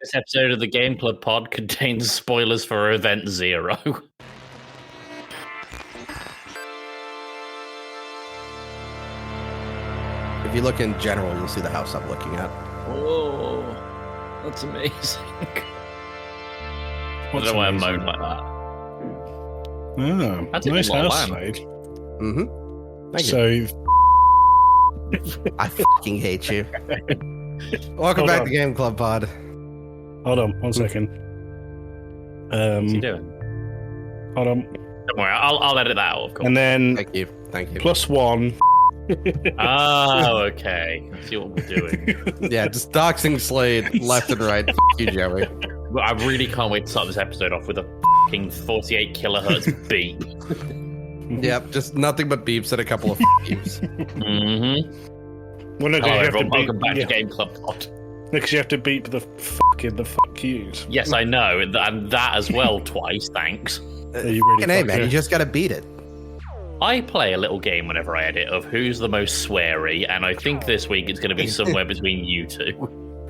This episode of the Game Club Pod contains spoilers for Event Zero. If you look in general, you'll see the house I'm looking at. Oh, that's amazing. I don't know why I moaned like that. Oh, That's a nice good lot of house, land. Slade. Mm-hmm. Thank you. So, I fucking hate you. Welcome back to Game Club Pod. hold on, 1 second. What's he doing? Hold on. Don't worry, I'll edit that out, of course. And then Thank you. +1. Oh, okay. I see what we're doing. Yeah, just doxing Slade left and right. F you, Joey. Well, I really can't wait to start this episode off with a fucking 48 kilohertz beep. Yep, just nothing but beeps and a couple of beeps. Mm-hmm. Well, no, Hello, you have to everyone. Welcome beep, back to Game Club Pod. Because you have to beep the fuck yous. Yes, I know, and that as well twice, thanks. You really And hey, fuck man, it. you just gotta beat it. I play a little game whenever I edit of who's the most sweary, and I think this week it's going to be somewhere between you two.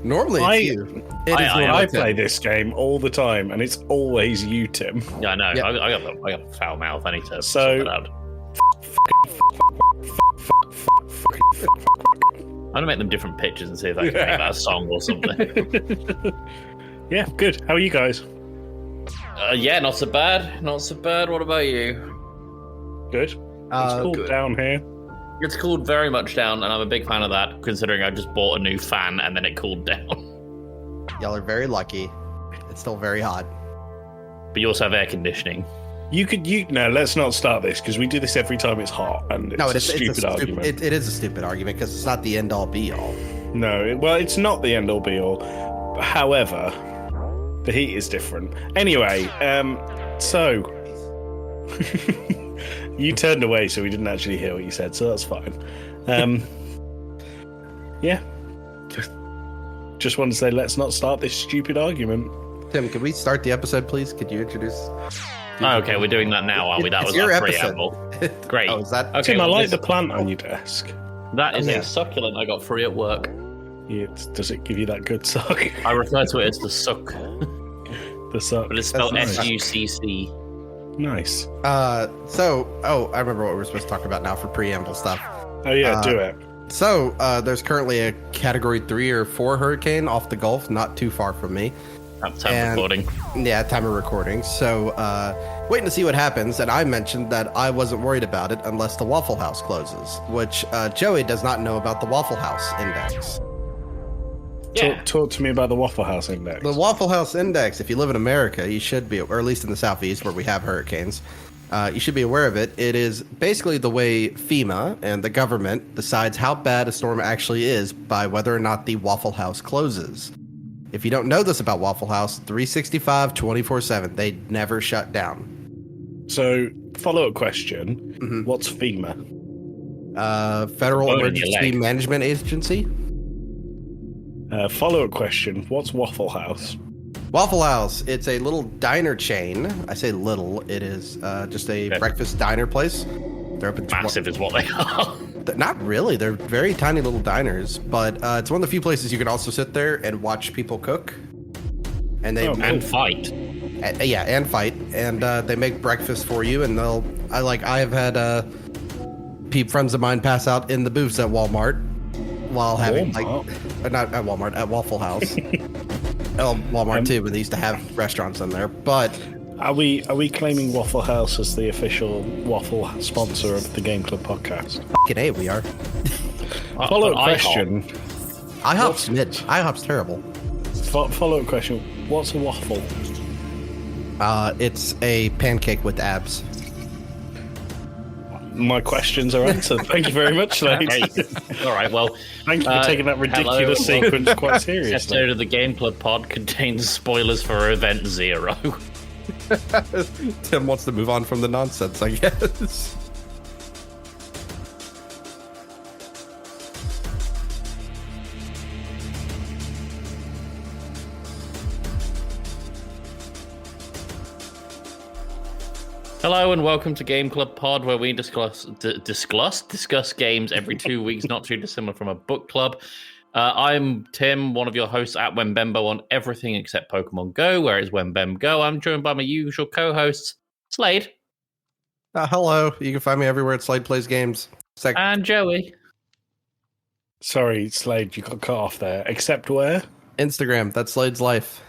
Normally it's you. It is I I normally play Tim. this game all the time, and it's always you, Tim. Yeah, I know. Yep. I got a foul mouth. I need to So- sort that out. I'm going to make them different pitches and see if I can make that a song or something. Yeah, good. How are you guys? Yeah, not so bad. Not so bad. What about you? Good. It's cooled good. down here. It's cooled very much down, and I'm a big fan of that, considering I just bought a new fan and then it cooled down. Y'all are very lucky. It's still very hot. But you also have air conditioning. No, let's not start this, because we do this every time it's hot, and it's No, a stupid argument. It is a stupid argument because it's not the end all be all. No, well, it's not the end all be all. However, the heat is different. Anyway, so you turned away, so we didn't actually hear what you said, so that's fine. Yeah, just wanted to say, let's not start this stupid argument. Tim, can we start the episode, please? Could you introduce? Oh, okay, we're doing that now, aren't we? That It's was your our episode. preamble. Great. Oh, is that? Okay, Tim, I well, like this- the plant on your desk. That is Yeah. a succulent I got free at work. Does it give you that good suck? I refer to it as the suck, The suck. but it's spelled That's nice. SUCC. Nice. I remember what we're supposed to talk about now for preamble stuff. Oh yeah, do it. So, there's currently a Category 3 or 4 hurricane off the Gulf, not too far from me. At the time And- of recording. Yeah, time of recording. So, waiting to see what happens. And I mentioned that I wasn't worried about it unless the Waffle House closes, which Joey does not know about the Waffle House Index. Yeah. Talk to me about the Waffle House Index. The Waffle House Index, if you live in America, you should be, or at least in the Southeast where we have hurricanes, you should be aware of it. It is basically the way FEMA and the government decides how bad a storm actually is by whether or not the Waffle House closes. If you don't know this about Waffle House, 365, 24/7, they never shut down. So, follow-up question. Mhm. What's FEMA? Federal Bone in your Emergency leg. Management Agency. Follow-up question. What's Waffle House? Waffle House, it's a little diner chain. I say little, it is just a Yeah. breakfast diner place. They're open Massive is what they are. Not really. They're very tiny little diners, but it's one of the few places you can also sit there and watch people cook. And they Oh, And fight. and fight. And they make breakfast for you. And I have had friends of mine pass out in the booths at Walmart while having not at Walmart, at Waffle House. Walmart too, but they used to have restaurants in there. But Are we claiming Waffle House as the official waffle sponsor of the Game Club podcast? fucking A, we are. Follow-up IHOP. question. IHOP's mid. IHOP's terrible. Follow-up question. What's a waffle? It's a pancake with abs. My questions are answered. Thank you very much, Slade. Great. All right, well, Thank you for taking that ridiculous hello. sequence quite this seriously. episode of the Game Club Pod contains spoilers for Event Zero. Tim wants to move on from the nonsense, I guess. Hello and welcome to Game Club Pod, where we discuss games every 2 weeks, not too dissimilar from a book club. I'm Tim, one of your hosts at Wembembo on everything except Pokemon Go. Where is Wembem Go? I'm joined by my usual co-hosts, Slade. Hello. You can find me everywhere at Slade Plays Games. And Joey. Sorry, Slade, you got cut off there. Except where? Instagram. That's Slade's life.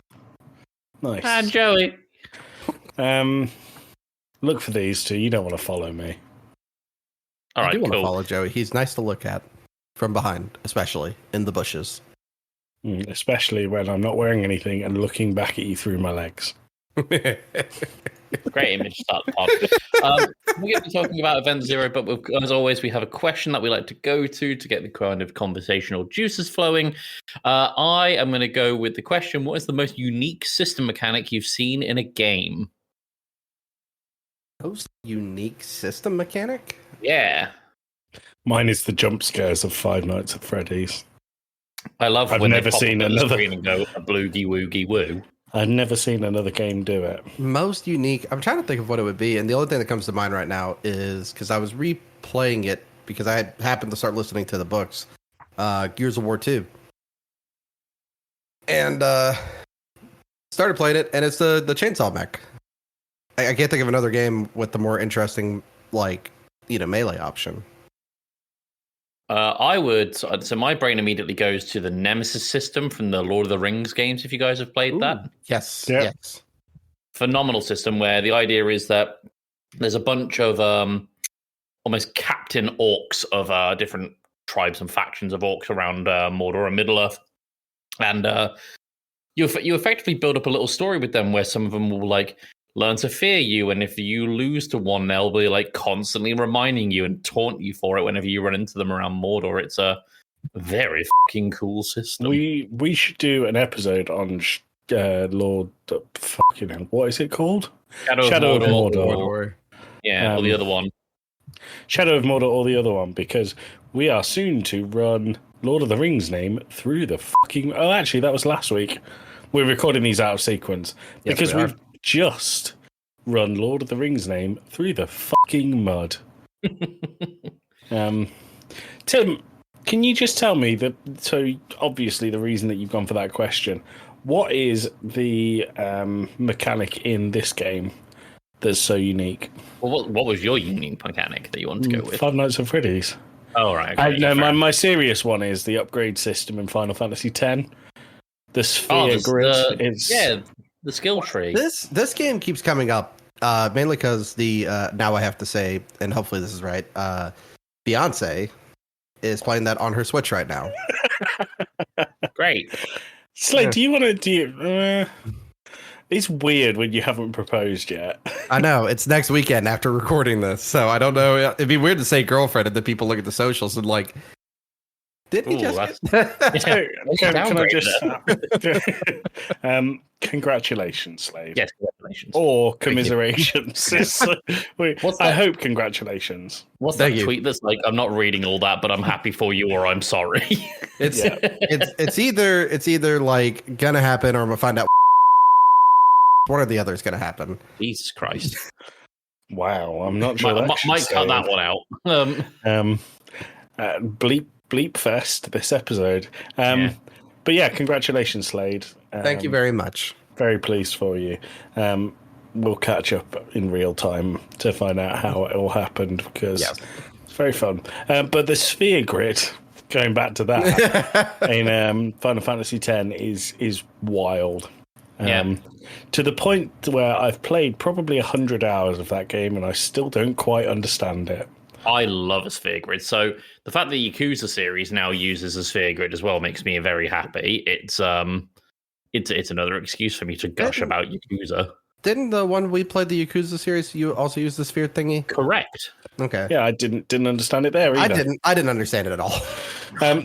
Nice. And Joey. Look for these two. You don't want to follow me. All right, I do want to cool. follow Joey. He's nice to look at. From behind, especially in the bushes. Especially when I'm not wearing anything and looking back at you through my legs. Great image to start the pod. We're going to be talking about Event Zero, but as always, we have a question that we like to go to get the kind of conversational juices flowing. I am going to go with the question: what is the most unique system mechanic you've seen in a game? Most unique system mechanic? Yeah. Mine is the jump scares of Five Nights at Freddy's. I love I've when never they pop seen up on the another- screen and go a bloogie woogie woo. I've never seen another game do it. Most unique. I'm trying to think of what it would be, and the only thing that comes to mind right now is because I was replaying it because I had happened to start listening to the books, Gears of War 2, and started playing it, and it's the chainsaw mech. I can't think of another game with the more interesting melee option. I would. So my brain immediately goes to the Nemesis system from the Lord of the Rings games. If you guys have played that, Yes, Yep. yes. phenomenal system where the idea is that there's a bunch of almost captain orcs of different tribes and factions of orcs around Mordor and Middle Earth, and you effectively build up a little story with them where some of them will learn to fear you, and if you lose to one, they'll be constantly reminding you and taunt you for it whenever you run into them around Mordor. It's a very fucking cool system. We should do an episode on Lord fucking hell. What is it called? Shadow of Mordor. Or Yeah, or the other one. Shadow of Mordor or the other one, because we are soon to run Lord of the Rings name through the fucking... Oh, actually, that was last week. We're recording these out of sequence Yes, because we are. we've just run Lord of the Rings name through the fucking mud. Tim, can you just tell me that? So obviously, the reason that you've gone for that question, what is the mechanic in this game that's so unique? Well, what was your unique mechanic that you wanted to go with? Five Nights at Freddy's. Oh, right. Okay, No, fair. my serious one is the upgrade system in Final Fantasy X. The sphere there's grid. the skill tree. this game keeps coming up mainly because the now I have to say, and hopefully this is right, Beyonce is playing that on her Switch right now. Great. Slade, do you want to do? It's weird when you haven't proposed yet. I know it's next weekend after recording this, so I don't know. It'd be weird to say girlfriend and then people look at the socials and didn't he Ooh, just? Can I just? Downgrade Congratulations, Slade. Yes, congratulations. Or commiserations. What's I that? hope congratulations. What's Thank that you. tweet that's I'm not reading all that, but I'm happy for you, or I'm sorry. It's Yeah. it's either gonna happen or I'm gonna find out. One or the other is gonna happen. Jesus Christ. Wow, I'm not sure. Might cut that one out. Bleep fest this episode. Yeah. But yeah, congratulations, Slade. Thank you very much. Very pleased for you. We'll catch up in real time to find out how it all happened because Yes. it's very fun. But the sphere grid, going back to that, in Final Fantasy X is wild. Yeah. To the point where I've played probably 100 hours of that game and I still don't quite understand it. I love a sphere grid. So the fact that the Yakuza series now uses a sphere grid as well makes me very happy. It's another excuse for me to gush about Yakuza. Didn't the one we played the Yakuza series you also use the sphere thingy? Correct. Okay. Yeah, I didn't understand it there either. I didn't understand it at all.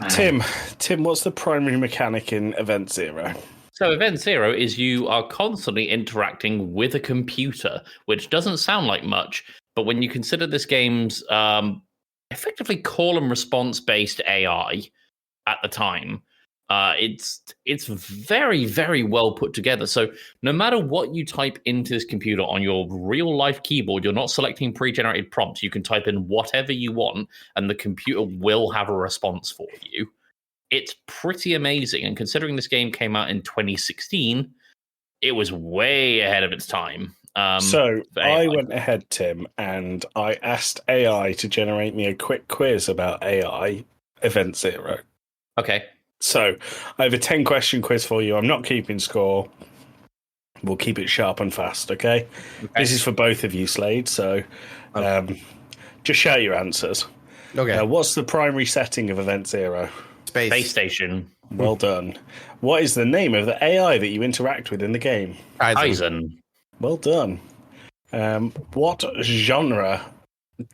Tim, what's the primary mechanic in Event Zero? So Event Zero is you are constantly interacting with a computer, which doesn't sound like much, but when you consider this game's effectively call and response based AI at the time, it's very, very well put together. So no matter what you type into this computer on your real life keyboard, you're not selecting pre-generated prompts. You can type in whatever you want, and the computer will have a response for you. it's pretty amazing. And considering this game came out in 2016, it was way ahead of its time. So for I AI. went ahead, Tim, and I asked AI to generate me a quick quiz about AI Event Zero. Okay. So I have a 10-question quiz for you. I'm not keeping score. We'll keep it sharp and fast, okay? This is for both of you, Slade, so just shout your answers. Okay. What's the primary setting of Event Zero? Space station. Well done. What is the name of the AI that you interact with in the game? Eisen. Well done. What genre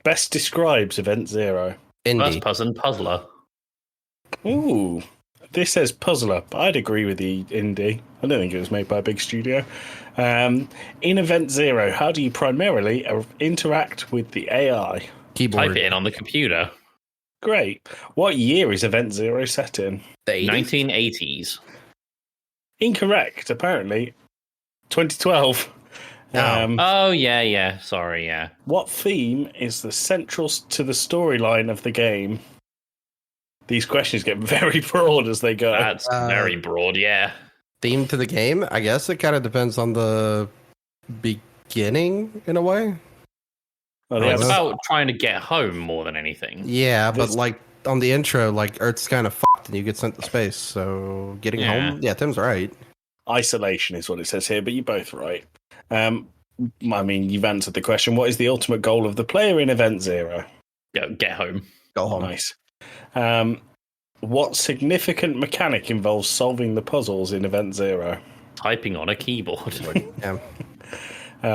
best describes Event Zero? Indie. First person puzzler. Ooh, this says puzzler, but I'd agree with the indie. I don't think it was made by a big studio. In Event Zero, how do you primarily interact with the AI? Keyboard. Type it in on the computer. Great. What year is Event Zero set in? The 80s? 1980s. Incorrect, apparently. 2012. Oh, yeah. Sorry, yeah. What theme is the central to the storyline of the game? These questions get very broad as they go. That's very broad, yeah. Theme to the game? I guess it kind of depends on the beginning, in a way. Well, It's about trying to get home more than anything. Yeah, but like on the intro, like Earth's kind of fucked and you get sent to space. So getting home, yeah, Tim's right. Isolation is what it says here, but you're both right. I mean, you've answered the question. What is the ultimate goal of the player in Event Zero? Get home. Go home. Nice. What significant mechanic involves solving the puzzles in Event Zero? Typing on a keyboard. Yeah.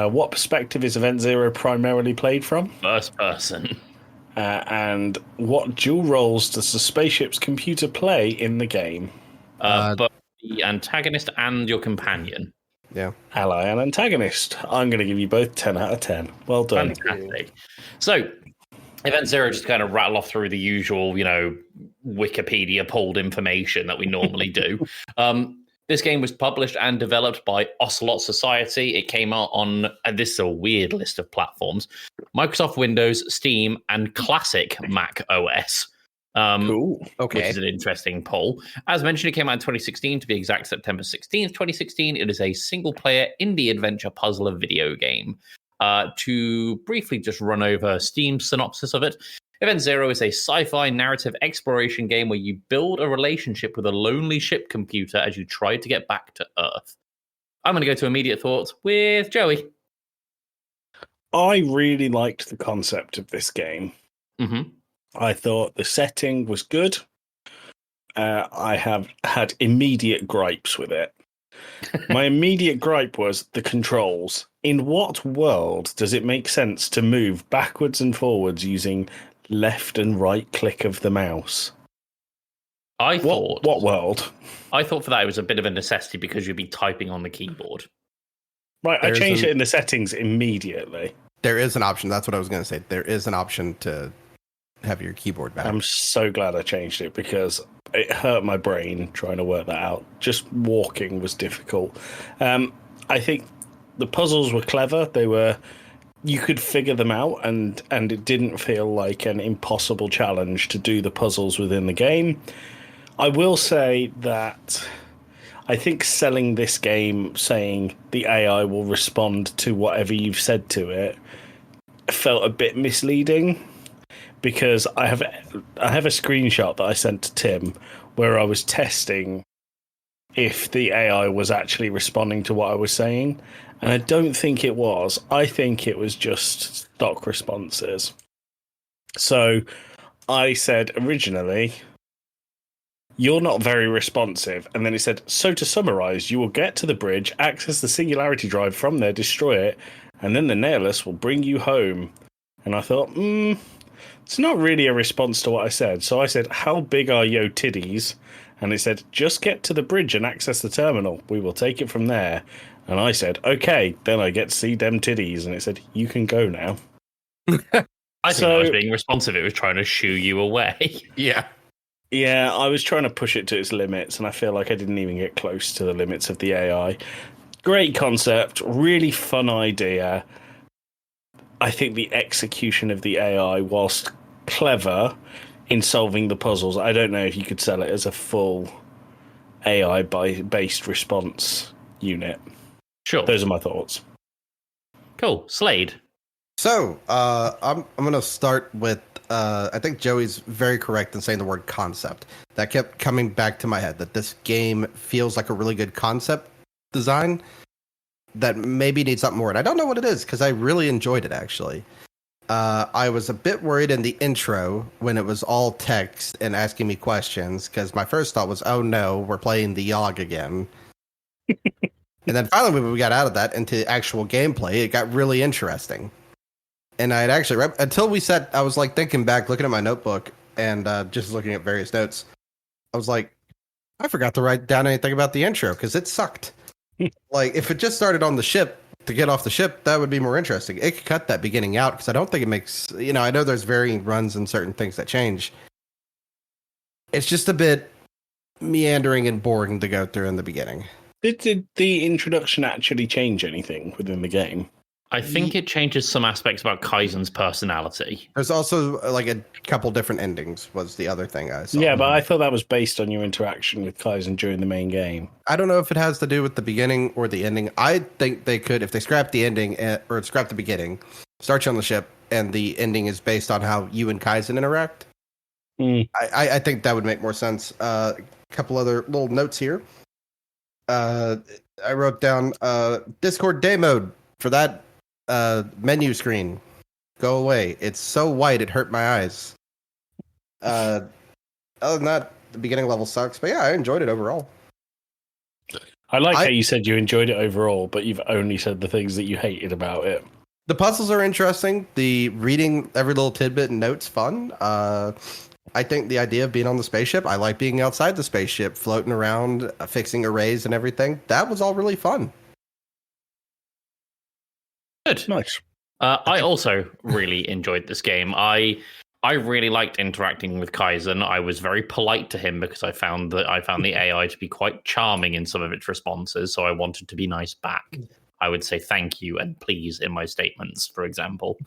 What perspective is Event Zero primarily played from? First person. And what dual roles does the spaceship's computer play in the game? But the antagonist and your companion. Yeah. Ally and antagonist. I'm going to give you both 10 out of 10. Well done. Fantastic. So, Event Zero just kind of rattle off through the usual, Wikipedia pulled information that we normally do. This game was published and developed by Ocelot Society. It came out on, and this is a weird list of platforms, Microsoft Windows, Steam, and classic Mac OS. Cool. Okay. Which is an interesting poll. As mentioned, it came out in 2016, to be exact, September 16th, 2016. It is a single-player indie adventure puzzler video game. To briefly just run over Steam's synopsis of it, Event Zero is a sci-fi narrative exploration game where you build a relationship with a lonely ship computer as you try to get back to Earth. I'm going to go to immediate thoughts with Joey. I really liked the concept of this game. Mm-hmm. I thought the setting was good. I have had immediate gripes with it. My immediate gripe was the controls. In what world does it make sense to move backwards and forwards using left and right click of the mouse? What world? I thought for that it was a bit of a necessity because you'd be typing on the keyboard. Right, I changed it in the settings immediately. There is an option. That's what I was going to say. There is an option to have your keyboard back. I'm so glad I changed it because it hurt my brain trying to work that out. Just walking was difficult. I think the puzzles were clever. You could figure them out, and it didn't feel like an impossible challenge to do the puzzles within the game. I will say that I think selling this game, saying the AI will respond to whatever you've said to it, felt a bit misleading. Because I have a screenshot that I sent to Tim where I was testing if the AI was actually responding to what I was saying. And I don't think it was. I think it was just stock responses. So I said originally, "You're not very responsive." And then it said, "So to summarize, you will get to the bridge, access the singularity drive from there, destroy it, and then the Nihilus will bring you home." And I thought, it's not really a response to what I said. So I said, "How big are yo titties?" And it said, "Just get to the bridge and access the terminal. We will take it from there." And I said, "Okay." Then I get to see them titties. And it said, "You can go now." I think I was being responsive. It was trying to shoo you away. Yeah. Yeah, I was trying to push it to its limits. And I feel like I didn't even get close to the limits of the AI. Great concept. Really fun idea. I think the execution of the AI, whilst clever, in solving the puzzles. I don't know if you could sell it as a full AI-based response unit. Sure. Those are my thoughts. Cool. Slade. So, I'm going to start with, I think Joey's very correct in saying the word concept. That kept coming back to my head, that this game feels like a really good concept design that maybe needs something more. And I don't know what it is, because I really enjoyed it, actually. I was a bit worried in the intro when it was all text and asking me questions, because my first thought was, oh no, we're playing the Yogg again. And then finally, when we got out of that into actual gameplay, it got really interesting. And I had actually, until we sat, I was like thinking back, looking at my notebook and just looking at various notes. I was like, I forgot to write down anything about the intro because it sucked. Like, if it just started on the ship to get off the ship, that would be more interesting. It could cut that beginning out because I don't think it makes, I know there's varying runs and certain things that change. It's just a bit meandering and boring to go through in the beginning. Did the introduction actually change anything within the game? I think it changes some aspects about Kaizen's personality. There's also like a couple different endings was the other thing I saw. Yeah, but I thought that was based on your interaction with Kaizen during the main game. I don't know if it has to do with the beginning or the ending. I think they could, if they scrap the ending or scrap the beginning, start you on the ship, and the ending is based on how you and Kaizen interact. I think that would make more sense. A couple other little notes here. I wrote down Discord day mode for that menu screen. Go away. It's so white it hurt my eyes. Other than that, the beginning level sucks. But yeah, I enjoyed it overall. I like how you said you enjoyed it overall, but you've only said the things that you hated about it. The puzzles are interesting. The reading every little tidbit and notes fun. I think the idea of being on the spaceship, I like being outside the spaceship, floating around, fixing arrays and everything. That was all really fun. Good. Nice. I also really enjoyed this game. I really liked interacting with Kaizen. I was very polite to him because I found the AI to be quite charming in some of its responses, so I wanted to be nice back. I would say thank you and please in my statements, for example.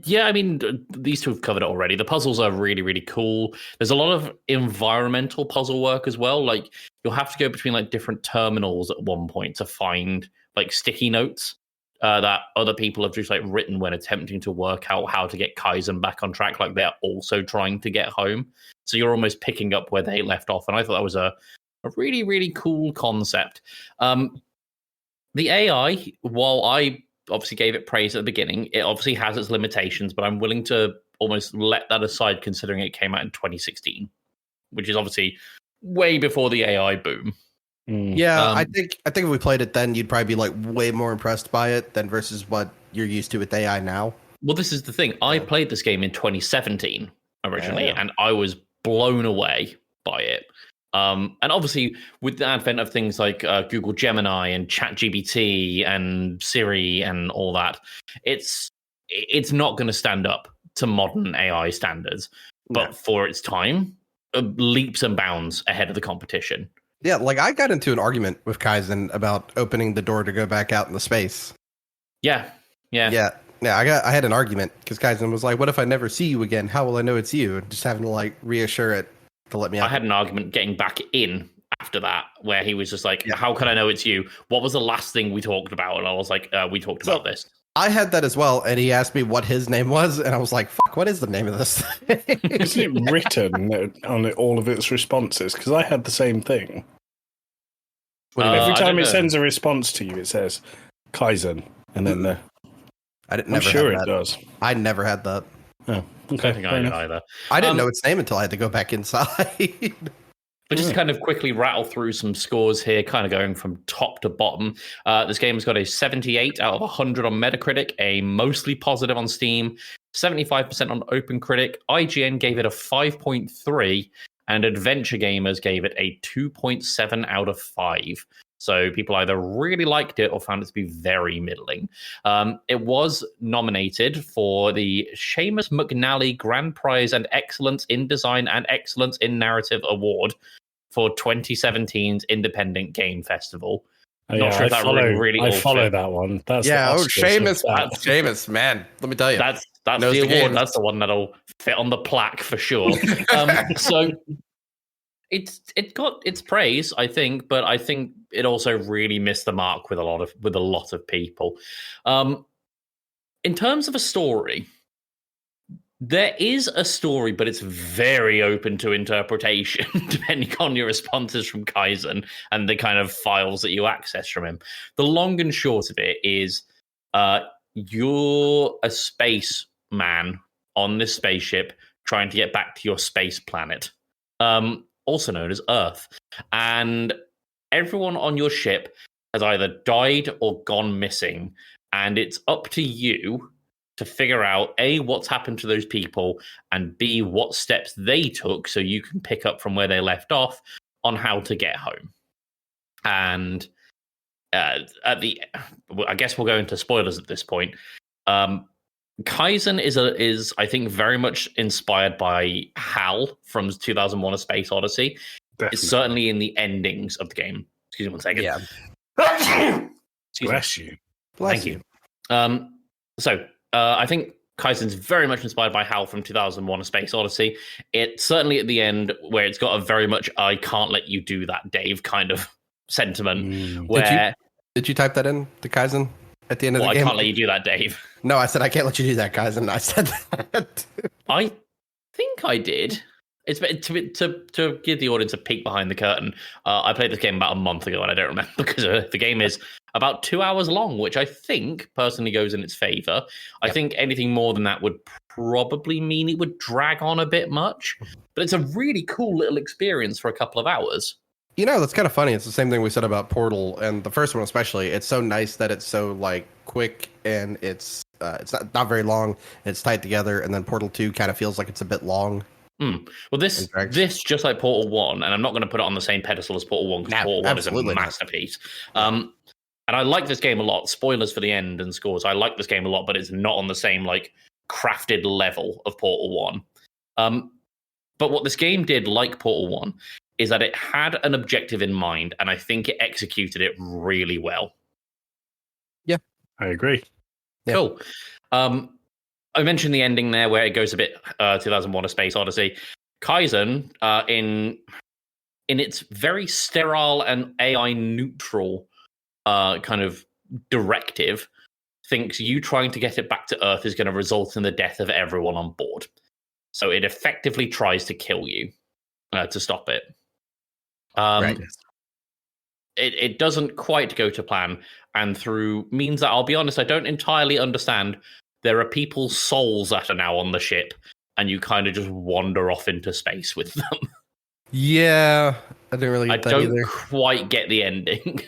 Yeah, I mean, these two have covered it already. The puzzles are really, really cool. There's a lot of environmental puzzle work as well. Like, you'll have to go between like different terminals at one point to find like sticky notes that other people have just like written when attempting to work out how to get Kaizen back on track. Like, they're also trying to get home. So you're almost picking up where they left off. And I thought that was a really, really cool concept. The AI, while I obviously gave it praise at the beginning, it obviously has its limitations, but I'm willing to almost let that aside considering it came out in 2016, which is obviously way before the AI boom. Yeah, I think if we played it then, you'd probably be like way more impressed by it than versus what you're used to with AI now. Well, this is the thing. I played this game in 2017 originally, and I was blown away by it. And obviously, with the advent of things like Google Gemini and ChatGPT and Siri and all that, it's not going to stand up to modern AI standards. But for its time, leaps and bounds ahead of the competition. Yeah, like I got into an argument with Kaizen about opening the door to go back out in the space. Yeah. I had an argument because Kaizen was like, "What if I never see you again? How will I know it's you?" And just having to like reassure it to let me out. I had an argument getting back in after that, where he was just like, "How can I know it's you? What was the last thing we talked about?" And I was like, "We talked about this." I had that as well, and he asked me what his name was, and I was like, "Fuck, what is the name of this thing?" Isn't it written on all of its responses? Because I had the same thing. Every time it sends a response to you, it says Kaizen, and then I'm sure it does. I never had that. Oh, okay. I don't think I did either. I didn't know its name until I had to go back inside. But just to kind of quickly rattle through some scores here, kind of going from top to bottom. This game has got a 78 out of 100 on Metacritic, a mostly positive on Steam, 75% on OpenCritic. IGN gave it a 5.3, and Adventure Gamers gave it a 2.7 out of 5. So people either really liked it or found it to be very middling. It was nominated for the Seamus McNally Grand Prize and Excellence in Design and Excellence in Narrative Award for 2017's Independent Game Festival. Not sure if that really I follow that one. That's Seamus, man. Let me tell you, That's Knows the the award. games. That's the one that'll fit on the plaque for sure. So it got its praise, I think, but I think it also really missed the mark with a lot of people. In terms of a story, there is a story, but it's very open to interpretation, depending on your responses from Kaizen and the kind of files that you access from him. The long and short of it is you're a spaceman on this spaceship trying to get back to your space planet, also known as Earth. And everyone on your ship has either died or gone missing. And it's up to you to figure out, A, what's happened to those people, and B, what steps they took so you can pick up from where they left off on how to get home. And I guess we'll go into spoilers at this point. Kaizen is I think very much inspired by HAL from 2001: A Space Odyssey. Definitely. It's certainly in the endings of the game. Excuse me 1 second. Yeah. Bless you. Bless Thank you. So I think Kaizen's very much inspired by HAL from 2001: A Space Odyssey. It's certainly at the end where it's got a very much "I can't let you do that, Dave" kind of sentiment. Where Did you type that in to Kaizen at the end of the I game? can't let you do that, Dave. No, I said I can't let you do that, Kaizen. I said that. I think I did. It's to give the audience a peek behind the curtain. I played this game about a month ago, and I don't remember because the game is about 2 hours long, which I think personally goes in its favor. I think anything more than that would probably mean it would drag on a bit much, but it's a really cool little experience for a couple of hours. You know, that's kind of funny. It's the same thing we said about Portal, and the first one especially. It's so nice that it's so like quick, and it's not very long. It's tied together, and then Portal 2 kind of feels like it's a bit long. Well, this just like Portal 1, and I'm not going to put it on the same pedestal as Portal 1 because Portal 1 is a masterpiece. And I like this game a lot. Spoilers for the end and scores. I like this game a lot, but it's not on the same like crafted level of Portal 1. But what this game did, like Portal 1, is that it had an objective in mind, and I think it executed it really well. Yeah, I agree. Cool. I mentioned the ending there where it goes a bit 2001: A Space Odyssey. Kaizen, in its very sterile and AI neutral kind of directive, thinks you trying to get it back to Earth is going to result in the death of everyone on board. So it effectively tries to kill you to stop it. Right. It doesn't quite go to plan, and through means that I'll be honest, I don't entirely understand. There are people's souls that are now on the ship, and you kind of just wander off into space with them. Yeah, I didn't really get that either. I don't quite get the ending.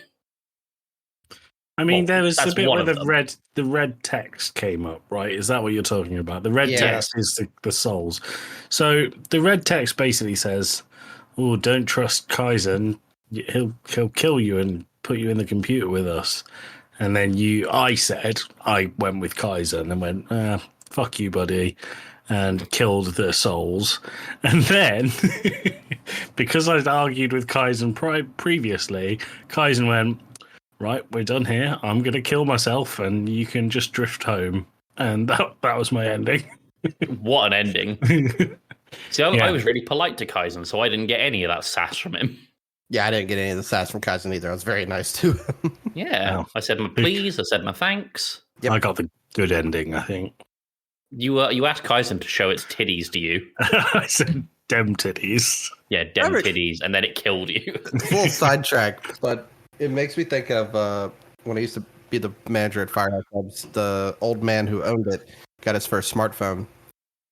I mean, there was a bit where the red text came up, right? Is that what you're talking about? The red text is the souls. So the red text basically says, "Oh, don't trust Kaizen. He'll kill you and put you in the computer with us." And then I went with Kaizen and went, fuck you, buddy, and killed the souls. And then, because I'd argued with Kaizen previously, Kaizen went, right, we're done here. I'm going to kill myself and you can just drift home. And that was my ending. What an ending. See, I was really polite to Kaizen, so I didn't get any of that sass from him. Yeah, I didn't get any of the sass from Kaizen either. I was very nice to him. Yeah, I said my please. I said my thanks. Yep. I got the good ending, I think. You asked Kaizen to show its titties to you. I said dem titties. Yeah, dem titties, and then it killed you. Full sidetrack, but it makes me think of when I used to be the manager at Firehouse Clubs. The old man who owned it got his first smartphone,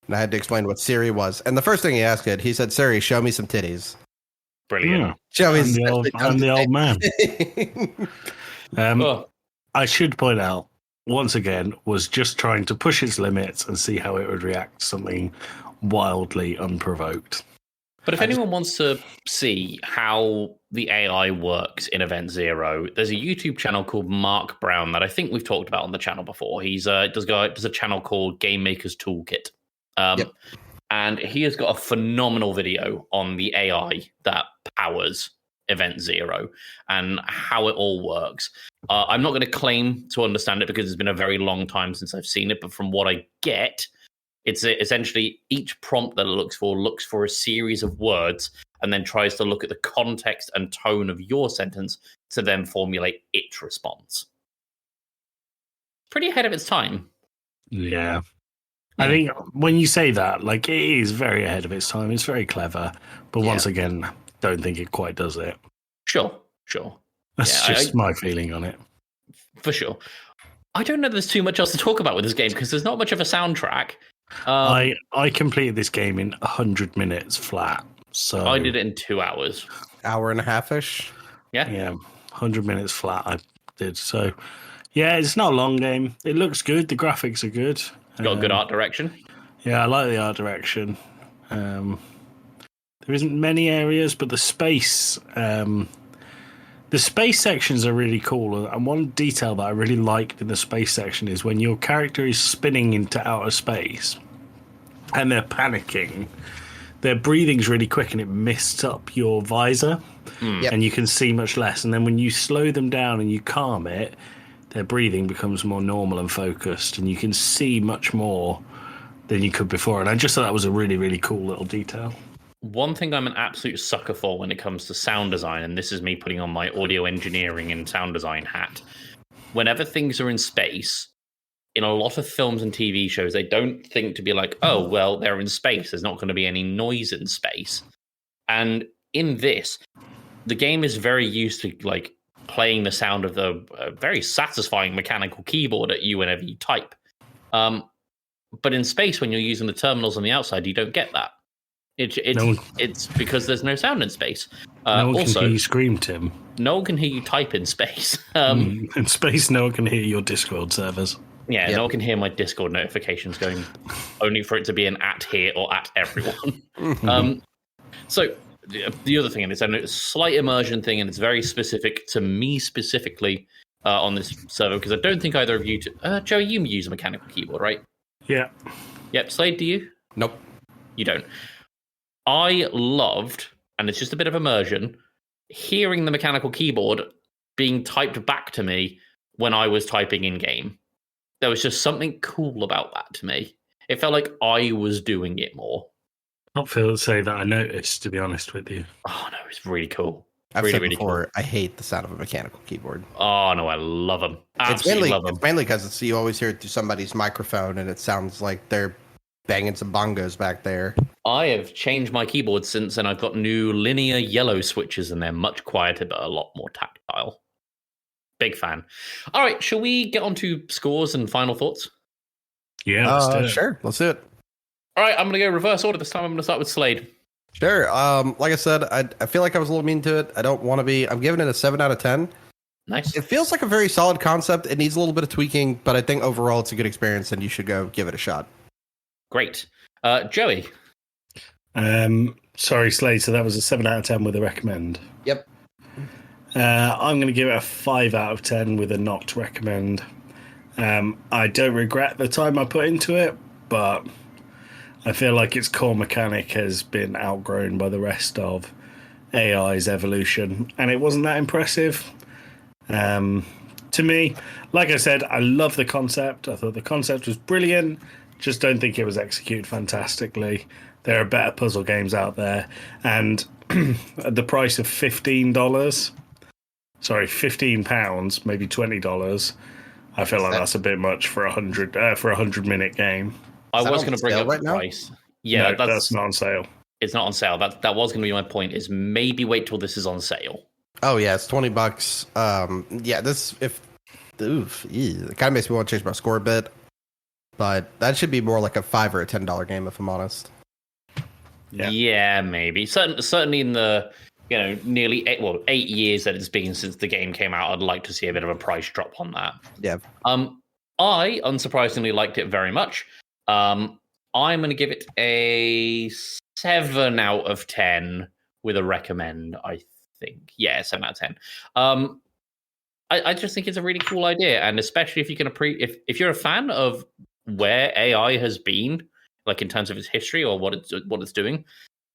and I had to explain what Siri was. And the first thing he asked it, he said, "Siri, show me some titties." Brilliant. Show me. I'm the old man. I should point out, once again, was just trying to push its limits and see how it would react to something wildly unprovoked. But if anyone wants to see how the AI works in Event Zero, there's a YouTube channel called Mark Brown that I think we've talked about on the channel before. He does a channel called Game Maker's Toolkit. And he has got a phenomenal video on the AI that powers Event Zero and how it all works. I'm not going to claim to understand it because it's been a very long time since I've seen it, but from what I get, It's essentially each prompt that it looks for a series of words and then tries to look at the context and tone of your sentence to then formulate its response. Pretty ahead of its time. Yeah. I think when you say that, like, it is very ahead of its time. It's very clever. But once again, don't think it quite does it. Sure. That's just my feeling on it. For sure. I don't know there's too much else to talk about with this game because there's not much of a soundtrack. I completed this game in 100 minutes flat. So I did it in 2 hours. Hour and a half-ish. Yeah, 100 minutes flat I did. So, yeah, it's not a long game. It looks good. The graphics are good. Got a good art direction. Yeah, I like the art direction. There isn't many areas, but the space sections are really cool. And one detail that I really liked in the space section is when your character is spinning into outer space and they're panicking, their breathing's really quick and it mists up your visor and you can see much less. And then when you slow them down and you calm it, their breathing becomes more normal and focused and you can see much more than you could before. And I just thought that was a really, really cool little detail. One thing I'm an absolute sucker for when it comes to sound design, and this is me putting on my audio engineering and sound design hat, whenever things are in space, in a lot of films and TV shows, they don't think to be like, oh, well, they're in space. There's not going to be any noise in space. And in this, the game is very used to like playing the sound of the very satisfying mechanical keyboard at you whenever you type. But in space, when you're using the terminals on the outside, you don't get that. It's because there's no sound in space. No one also, can hear you scream, Tim. No one can hear you type in space. In space, no one can hear your Discord servers. Yeah, no one can hear my Discord notifications going, only for it to be an at here or at everyone. So the other thing, and it's a slight immersion thing, and it's very specific to me specifically on this server, because I don't think either of you, Joey, you use a mechanical keyboard, right? Yeah. Yep. Slade, do you? Nope. You don't. I loved, and it's just a bit of immersion, hearing the mechanical keyboard being typed back to me when I was typing in game. There was just something cool about that to me. It felt like I was doing it more. Not feel to say that I noticed, to be honest with you. Oh no, it's really cool. I've really, said really before, cool. I hate the sound of a mechanical keyboard. Oh no, I love them. Absolutely love them. It's mainly because you always hear it through somebody's microphone, and it sounds like they're banging some bongos back there. I have changed my keyboard since, and I've got new linear yellow switches, and they're much quieter, but a lot more tactile. Big fan. All right, shall we get on to scores and final thoughts? Yeah, let's do it. Sure. Let's do it. All right, I'm going to go reverse order this time. I'm going to start with Slade. Sure. Like I said, I feel like I was a little mean to it. I don't want to be. I'm giving it a 7 out of 10. Nice. It feels like a very solid concept. It needs a little bit of tweaking, but I think overall it's a good experience, and you should go give it a shot. Great. Joey. Sorry, Slade. So that was a 7 out of 10 with a recommend. Yep. I'm going to give it a 5 out of 10 with a not recommend. I don't regret the time I put into it, but I feel like its core mechanic has been outgrown by the rest of AI's evolution, and it wasn't that impressive. To me, like I said, I love the concept. I thought the concept was brilliant. Just don't think it was executed fantastically. There are better puzzle games out there, and at the price of £15, maybe $20. I feel like that's a bit much for a 100-minute game. I was going to bring up right the now? price. Yeah, no, that's not on sale. It's not on sale. That was going to be my point. Is maybe wait till this is on sale. Oh yeah, it's $20. Yeah, it kind of makes me want to change my score a bit, but that should be more like a $5 or a $10 game if I'm honest. Yeah, maybe. Certainly in the nearly 8 years that it's been since the game came out, I'd like to see a bit of a price drop on that. Yeah. I unsurprisingly liked it very much. I'm going to give it a 7 out of 10 with a recommend, I think. Yeah, 7 out of 10. I just think it's a really cool idea, and especially if you can if you're a fan of where AI has been, like in terms of its history or what it's doing,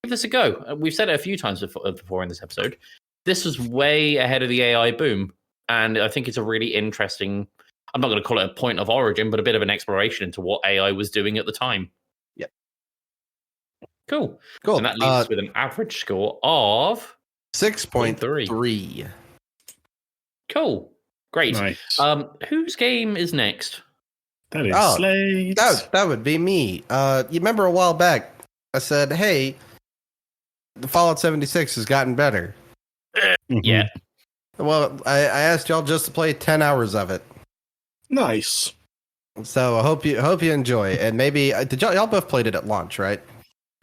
give this a go. We've said it a few times before in this episode. This was way ahead of the AI boom, and I think it's a really interesting. I'm not going to call it a point of origin, but a bit of an exploration into what AI was doing at the time. Cool. Cool. And that leaves us with an average score of 6.3. Cool. Great. Nice. Whose game is next? That is Slade. That would be me. You remember a while back, I said, hey, the Fallout 76 has gotten better. Yeah. Well, I asked y'all just to play 10 hours of it. Nice. So I hope you enjoy. And maybe did y'all both played it at launch, right?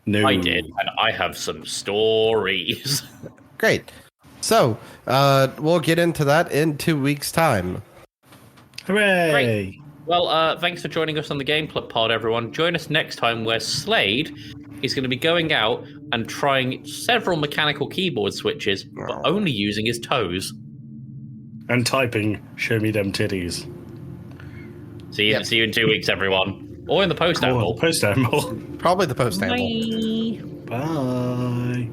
No, I did, and I have some stories. Great. So we'll get into that in 2 weeks' time. Hooray! Great. Well, thanks for joining us on the Game Club Pod, everyone. Join us next time where Slade is going to be going out and trying several mechanical keyboard switches, but only using his toes. And typing, show me them titties. See you in 2 weeks, everyone. Or in the post-amble. Post-amble. Probably the post-amble. Bye.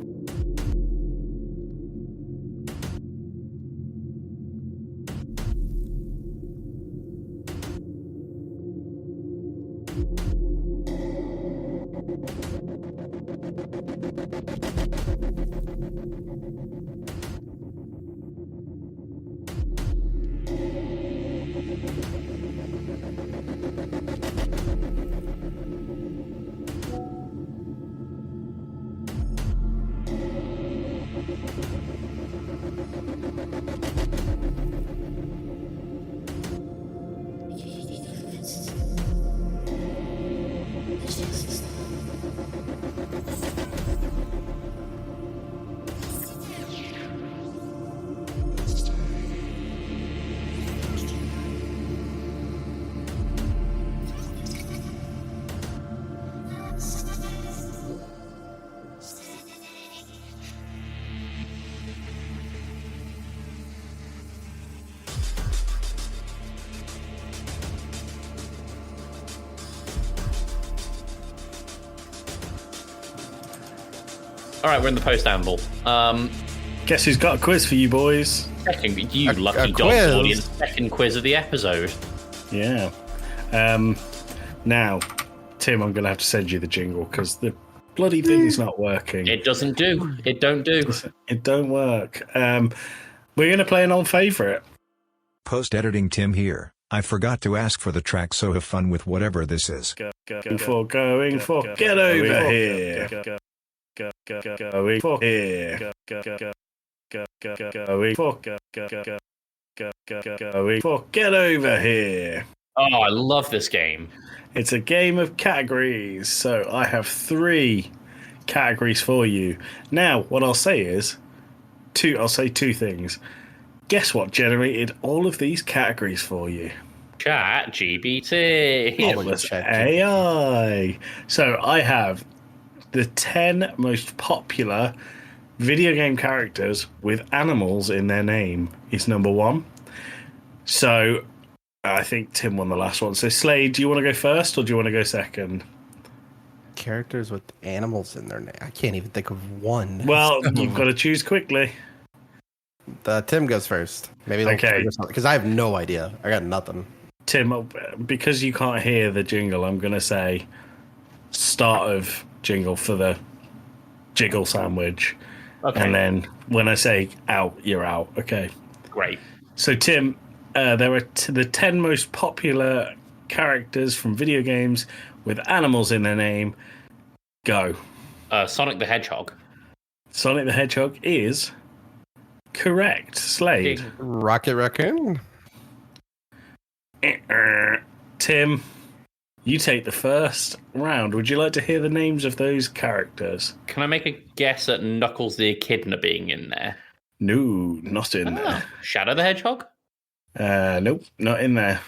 All right, we're in the post-amble. Guess who's got a quiz for you boys? Lucky a dog quiz. audience, second quiz of the episode. Yeah. Now, Tim, I'm going to have to send you the jingle because the bloody thing's not working. It doesn't do. It don't do. It don't work. We're going to play an old favourite. Post-editing Tim here. I forgot to ask for the track, so have fun with whatever this is. Going for, get over here. Going for here. Going for, get over here. Oh, I love this game. It's a game of categories, so I have 3 categories for you. Now, what I'll say is, I'll say 2 things. Guess what generated all of these categories for you? Chat GBT. It was AI. So I have the 10 most popular video game characters with animals in their name is number 1. So I think Tim won the last one. So Slade, do you want to go first or do you want to go second? Characters with animals in their name. I can't even think of one. Well, you've got to choose quickly. Tim goes first. Maybe Okay. Because I have no idea. I got nothing. Tim, because you can't hear the jingle, I'm going to say start of jingle for the jiggle sandwich. Okay. And then when I say out, you're out. Okay. Great. So, Tim, there are the 10 most popular characters from video games with animals in their name. Go. Sonic the Hedgehog. Sonic the Hedgehog is correct. Slade. Rocket Raccoon. Tim, you take the first round. Would you like to hear the names of those characters? Can I make a guess at Knuckles the Echidna being in there? No, not in there. Shadow the Hedgehog? Nope, not in there.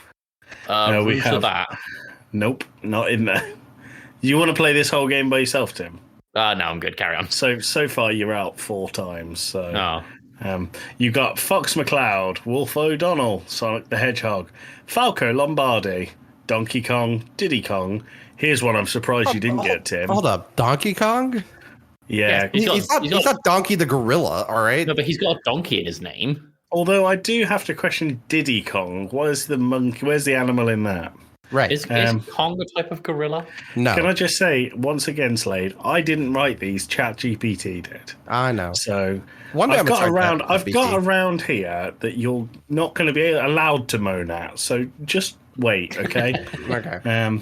No, we have that. Nope, not in there. You want to play this whole game by yourself, Tim? No, I'm good. Carry on. So far, you're out 4 times. So. Oh. You got Fox McCloud, Wolf O'Donnell, Sonic the Hedgehog, Falco Lombardi, Donkey Kong, Diddy Kong. Here's one I'm surprised you didn't get, Tim. Hold up. Donkey Kong? Yeah. He's not Donkey the Gorilla, all right? No, but he's got a donkey in his name. Although I do have to question Diddy Kong. What is the monkey? Where's the animal in that? Right. Is Kong a type of gorilla? No. Can I just say, once again, Slade, I didn't write these, ChatGPT did. I know. So One day I've got ChatGPT. a round here that you're not going to be allowed to moan at. So just wait, okay? Okay.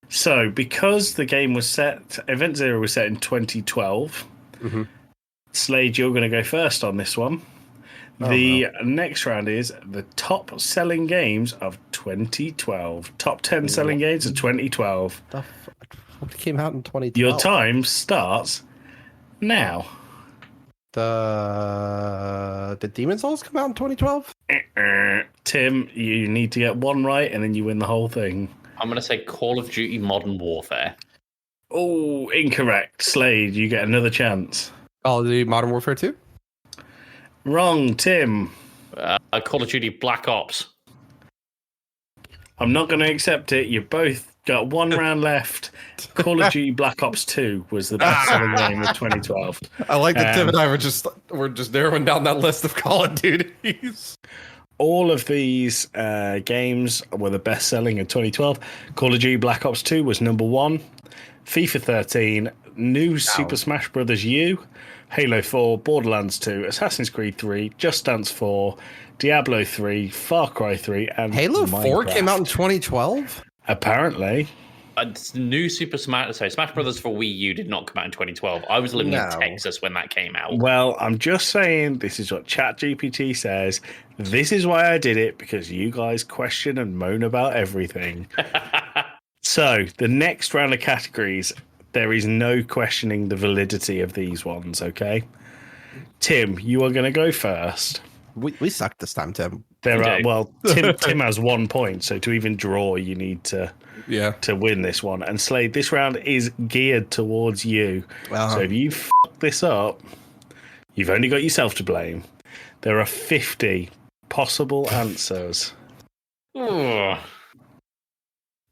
So because the game was set, Event Zero was set in 2012. Mm-hmm. Slade, you're going to go first on this one. The next round is the top selling games of 2012. Top 10 selling games of 2012. What came out in 2012? Your time starts now. Did Demon's Souls come out in 2012? Tim, you need to get one right and then you win the whole thing. I'm going to say Call of Duty Modern Warfare. Oh, incorrect. Slade, you get another chance. Call of Duty Modern Warfare 2? Wrong, Tim. Call of Duty Black Ops. I'm not going to accept it. You both got one round left. Call of Duty Black Ops 2 was the best selling game of 2012. I like that Tim and I were just narrowing down that list of Call of Duties. All of these games were the best selling in 2012. Call of Duty Black Ops 2 was number 1. FIFA 13, New Super Smash Bros. U, Halo 4, Borderlands 2, Assassin's Creed 3, Just Dance 4, Diablo 3, Far Cry 3, and Halo Minecraft. 4 came out in 2012? Apparently. New Super Smash Brothers for Wii U did not come out in 2012. I was living in Texas when that came out. Well, I'm just saying this is what ChatGPT says. This is why I did it, because you guys question and moan about everything. So, the next round of categories, there is no questioning the validity of these ones, okay? Tim, you are going to go first. We sucked this time, Tim. Tim has 1 point, so to even draw, you need to win this one. And Slade, this round is geared towards you. So if you f*** this up, you've only got yourself to blame. There are 50 possible answers.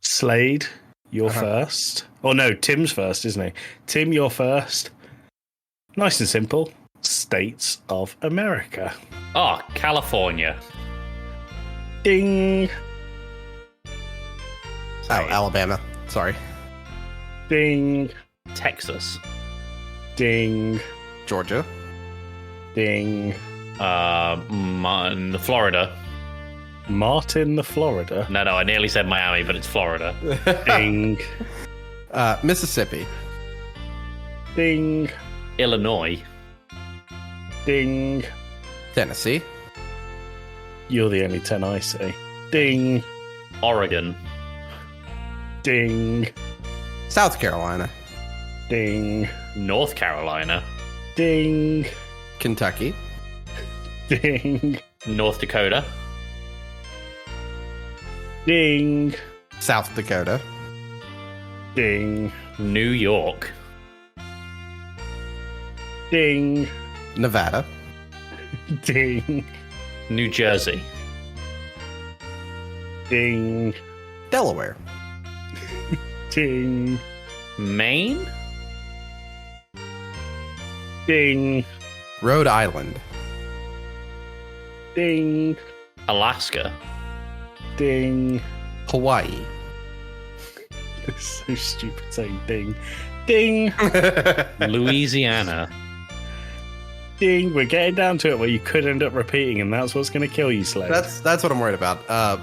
Slade, you're first. Oh no, Tim's first, isn't he? Tim, you're first. Nice and simple. States of America. Oh, California. Ding. Alabama. Sorry. Ding. Texas. Ding. Georgia. Ding. Florida. Martin, the Florida. No, I nearly said Miami, but it's Florida. Ding. Mississippi. Ding. Illinois. Ding. Tennessee. You're the only 10 I see. Ding. Oregon. Ding. South Carolina. Ding. North Carolina. Ding. Kentucky. Ding. North Dakota. Ding. South Dakota. Ding. New York. Ding. Nevada. Ding. New Jersey. Ding. Delaware. Ding. Maine. Ding. Rhode Island. Ding. Alaska. Ding. Hawaii. It's so stupid saying ding. Ding. Louisiana. Ding. We're getting down to it where you could end up repeating, and that's what's going to kill you, Slade. That's what I'm worried about.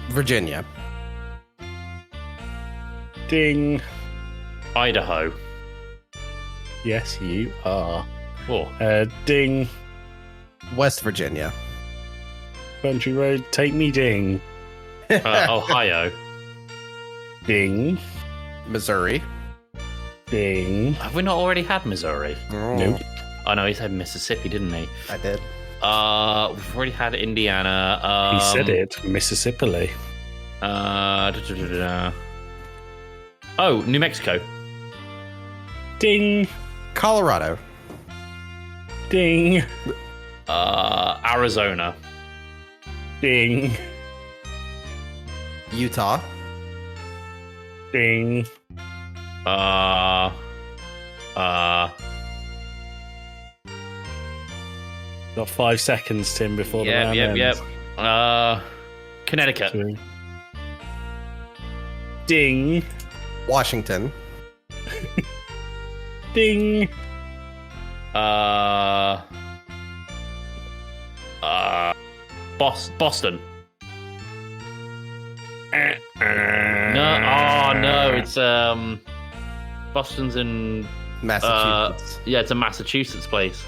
Virginia. Ding. Idaho. Yes, you are. Oh. Ding. West Virginia. Country Road, take me ding. Ohio. Ding. Missouri. Ding. Have we not already had Missouri? Nope. Oh no, he said Mississippi, didn't he? I did. We've already had Indiana. He said it. Mississippi. Oh, New Mexico. Ding. Colorado. Ding. Arizona. Ding. Utah. Ding. Got 5 seconds, Tim, before the round ends. Connecticut. Ding. Washington. Ding. Boston. No, it's Boston's in Massachusetts. yeah, it's a Massachusetts place.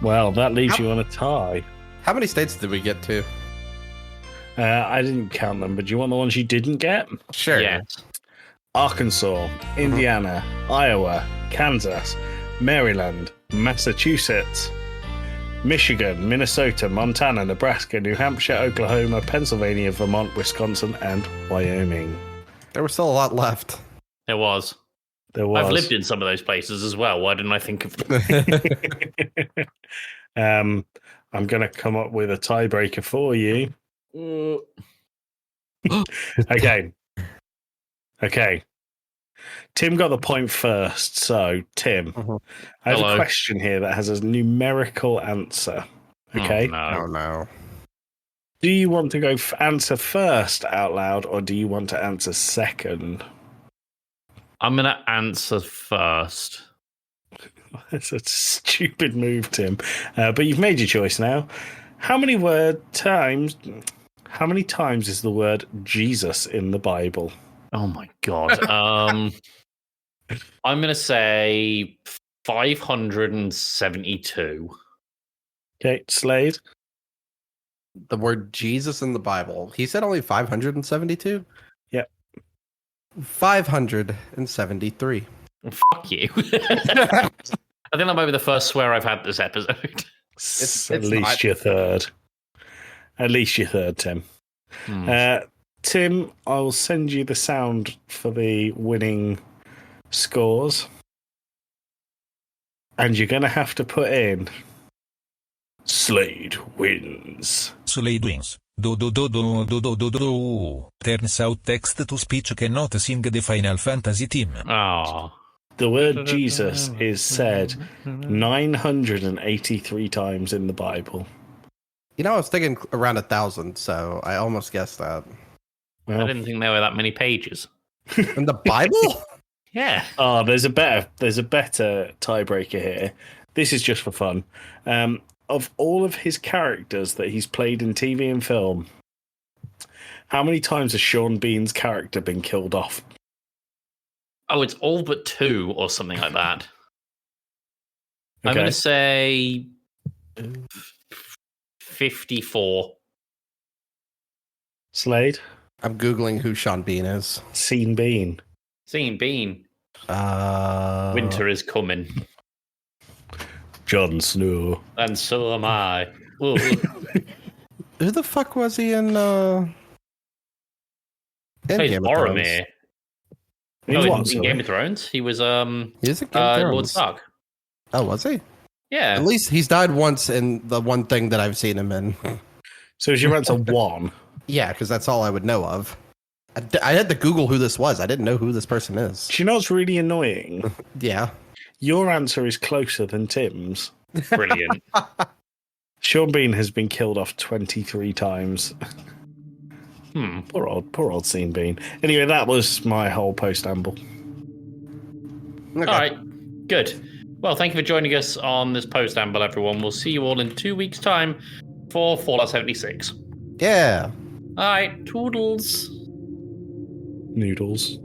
Well, that leaves you on a tie. How many states did we get to? I didn't count them, but do you want the ones you didn't get? Sure. Yes. Arkansas, Indiana, Iowa, Kansas, Maryland, Massachusetts, Michigan, Minnesota, Montana, Nebraska, New Hampshire, Oklahoma, Pennsylvania, Vermont, Wisconsin, and Wyoming. There was still a lot left. There was. I've lived in some of those places as well. Why didn't I think of them? I'm going to come up with a tiebreaker for you. Okay. Tim got the point first. So, Tim, I have a question here that has a numerical answer. Okay? Oh, no. Do you want to go answer first out loud, or do you want to answer second? I'm going to answer first. That's a stupid move, Tim. But you've made your choice now. How many times is the word Jesus in the Bible? Oh my god. I'm going to say 572. Okay, Slade. The word Jesus in the Bible. He said only 572? Yep. 573. Fuck you. I think that might be the first swear I've had this episode. It's at least your third. At least your third, Tim. Tim, I will send you the sound for the winning scores. And you're going to have to put in Slade wins. Slade wins. Turns out text to speech cannot sing the Final Fantasy theme. Oh. The word Jesus is said 983 times in the Bible. You know, I was thinking around 1,000, so I almost guessed that. Well, I didn't think there were that many pages. In the Bible? Yeah. Oh, there's a better tiebreaker here. This is just for fun. Of all of his characters that he's played in TV and film, how many times has Sean Bean's character been killed off? Oh, it's all but 2 or something like that. Okay. I'm going to say 54. Slade? I'm Googling who Sean Bean is. Sean Bean. Seeing Bean. Uh, Winter is coming. Jon Snow. And so am I. Ooh. Who the fuck was he in Plays Game of Thrones? Boromir. In Oh, what, in sorry? Game of Thrones? He was He was in Game of Thrones. Lord Stark. Oh, was he? Yeah. At least he's died once in the one thing that I've seen him in. So is your answer 1? Yeah, because that's all I would know of. I had to Google who this was. I didn't know who this person is. Do you know what's really annoying? Yeah. Your answer is closer than Tim's. Brilliant. Sean Bean has been killed off 23 times. Poor old Sean Bean. Anyway, that was my whole post-amble. Okay. All right. Good. Well, thank you for joining us on this post-amble, everyone. We'll see you all in 2 weeks' time for Fallout 76. Yeah. All right. Toodles. Noodles.